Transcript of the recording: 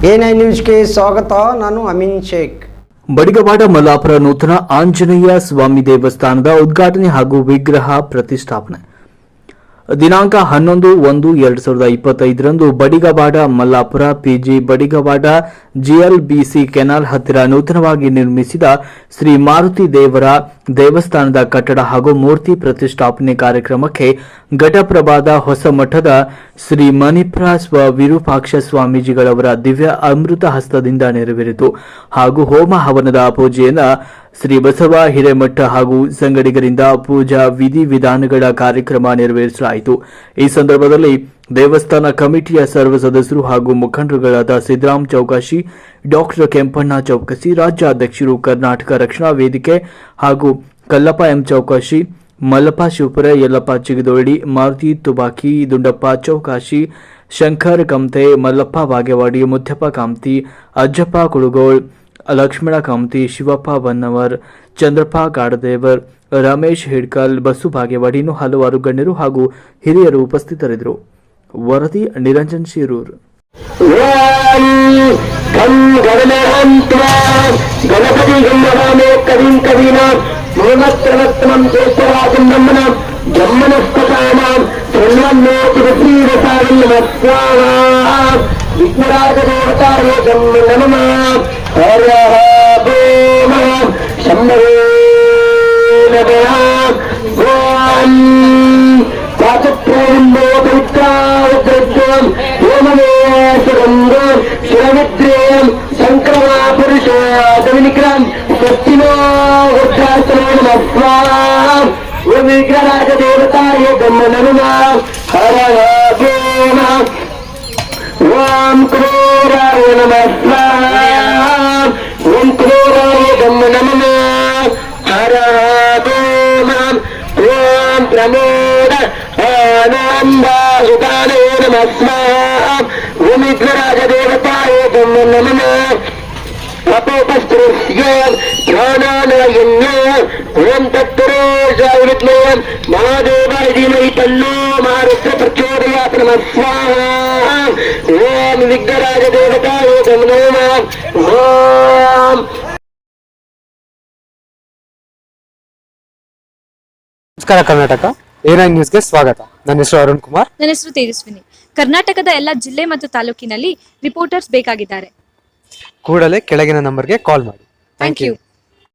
A9 ನ್ಯೂಸ್ಗೆ ಸ್ವಾಗತ. ನಾನು ಅಮೀನ್ ಶೇಖ್. ಬಡಿಗವಾಡ ಮಲ್ಲಾಪುರ ನೂತನ ಆಂಜನೇಯ ಸ್ವಾಮಿ ದೇವಸ್ಥಾನದ ಉದ್ಘಾಟನೆ ಹಾಗೂ ವಿಗ್ರಹ ಪ್ರತಿಷ್ಠಾಪನೆ ದಿನಾಂಕ 11/1/2025 ಬಡಿಗವಾಡ ಮಲ್ಲಾಪುರ ಪಿಜಿ ಬಡಿಗವಾಡ ಜಿಎಲ್ಬಿಸಿ ಕೆನಾಲ್ ಹತ್ತಿರ ನೂತನವಾಗಿ ನಿರ್ಮಿಸಿದ ಶ್ರೀ ಮಾರುತಿ ದೇವರ ದೇವಸ್ಥಾನದ ಕಟ್ಟಡ ಹಾಗೂ ಮೂರ್ತಿ ಪ್ರತಿಷ್ಠಾಪನೆ ಕಾರ್ಯಕ್ರಮಕ್ಕೆ ಘಟಪ್ರಭಾದ ಹೊಸಮಠದ ಶ್ರೀ ಮಣಿಪ್ರ ವಿರೂಪಾಕ್ಷ ಸ್ವಾಮೀಜಿಗಳವರ ದಿವ್ಯ ಅಮೃತ ಹಸ್ತದಿಂದ ನೆರವೇರಿತು ಹಾಗೂ ಹೋಮ ಹವನದ ಪೂಜೆಯನ್ನು ಶ್ರೀ ಬಸವ ಹಿರೇಮಠ ಹಾಗೂ ಸಂಗಡಿಗರಿಂದ ಪೂಜಾ ವಿಧಿವಿಧಾನಗಳ ಕಾರ್ಯಕ್ರಮ ನೆರವೇರಿಸಲಾಯಿತು. ಈ ಸಂದರ್ಭದಲ್ಲಿ ದೇವಸ್ಥಾನ ಕಮಿಟಿಯ ಸರ್ವ ಸದಸ್ಯರು ಹಾಗೂ ಮುಖಂಡರುಗಳಾದ ಸಿದ್ದರಾಮ್ ಚೌಕಾಶಿ, ಡಾಕ್ಟರ್ ಕೆಂಪಣ್ಣ ಚೌಕಸಿ, ರಾಜ್ಯಾಧ್ಯಕ್ಷರು ಕರ್ನಾಟಕ ರಕ್ಷಣಾ ವೇದಿಕೆ ಹಾಗೂ ಕಲ್ಲಪ್ಪ ಎಂ ಚೌಕಾಶಿ, ಮಲ್ಲಪ್ಪ ಶಿವಪುರ, ಯಲ್ಲಪ್ಪ ಚಿಗದೊಳ್ಳಿ, ಮಾರುತಿ ತುಬಾಕಿ, ದುಂಡಪ್ಪ ಚೌಕಾಶಿ, ಶಂಕರ್ ಕಮ್ತೆ, ಮಲ್ಲಪ್ಪ ಬಾಗೇವಾಡಿ, ಮುತ್ತಪ್ಪ ಕಾಮ್ತಿ, ಅಜ್ಜಪ್ಪ ಕುಳುಗೋಳ್, ಲಕ್ಷ್ಮಣ ಕಾಮ್ತಿ, ಶಿವಪ್ಪ ಬನ್ನವರ್, ಚಂದ್ರಪ್ಪ ಕಾಡದೇವರ್, ರಮೇಶ್ ಹಿಡ್ಕಲ್, ಬಸ್ಸು ಬಾಗೇವಾಡಿ ಇನ್ನೂ ಹಲವಾರು ಗಣ್ಯರು ಹಾಗೂ ಹಿರಿಯರು ಉಪಸ್ಥಿತರಿದ್ದರು. ವರದಿ ನಿರಂಜನ್ ಶಿರೂರ್. ವಿಗ್ರಹರಾಜದೇವತಾಯ ಗಮನಮ ಹರ ಓಂ ಕ್ರೂರಾಯ ನಮಃ ಓಂ ಕ್ರೂರಾಯ ಗಮನಮ ಹರ ಓಂ ಪ್ರಮೋದ ಆನಂದ ಸುಧಾನೇ ನಮಃ ಓಂ ವಿಗ್ರಹರಾಜದೇವತಾಯ ಗಮನಮ ಅಪೋಪಸ್ತ್ರಸ್ಯ ಜ್ಞಾನಾನಯನ್ಯ ಓಂ ತತ್ಪುರುಷಾಯ ಮಹಾದೇವಾಯ ಧೀಮಹಿ ತನ್ನೋ ಮಾರುತ್ರ ಪ್ರಚೋದಯಾತ್ ನಮಃ ಸ್ವಾಹಾ ಓಂ ವಿಘ್ನರಾಜದೇವತಾಯ ನಮಃ ಓಂ. ನಮಸ್ಕಾರ ಕರ್ನಾಟಕ A9 ನ್ಯೂಸ್ಗೆ ಸ್ವಾಗತ. ನನ್ನ ಹೆಸರು ಅರುಣ್ ಕುಮಾರ್. ನನ್ನ ಹೆಸರು ತೇಜಸ್ವಿನಿ. ಕರ್ನಾಟಕದ ಎಲ್ಲ ಜಿಲ್ಲೆ ಮತ್ತು ತಾಲೂಕಿನಲ್ಲಿ ರಿಪೋರ್ಟರ್ಸ್ ಬೇಕಾಗಿದ್ದಾರೆ. ಕೂಡಲೇ ಕೆಳಗಿನ ನಂಬರ್ಗೆ ಕಾಲ್ ಮಾಡಿ. Thank you.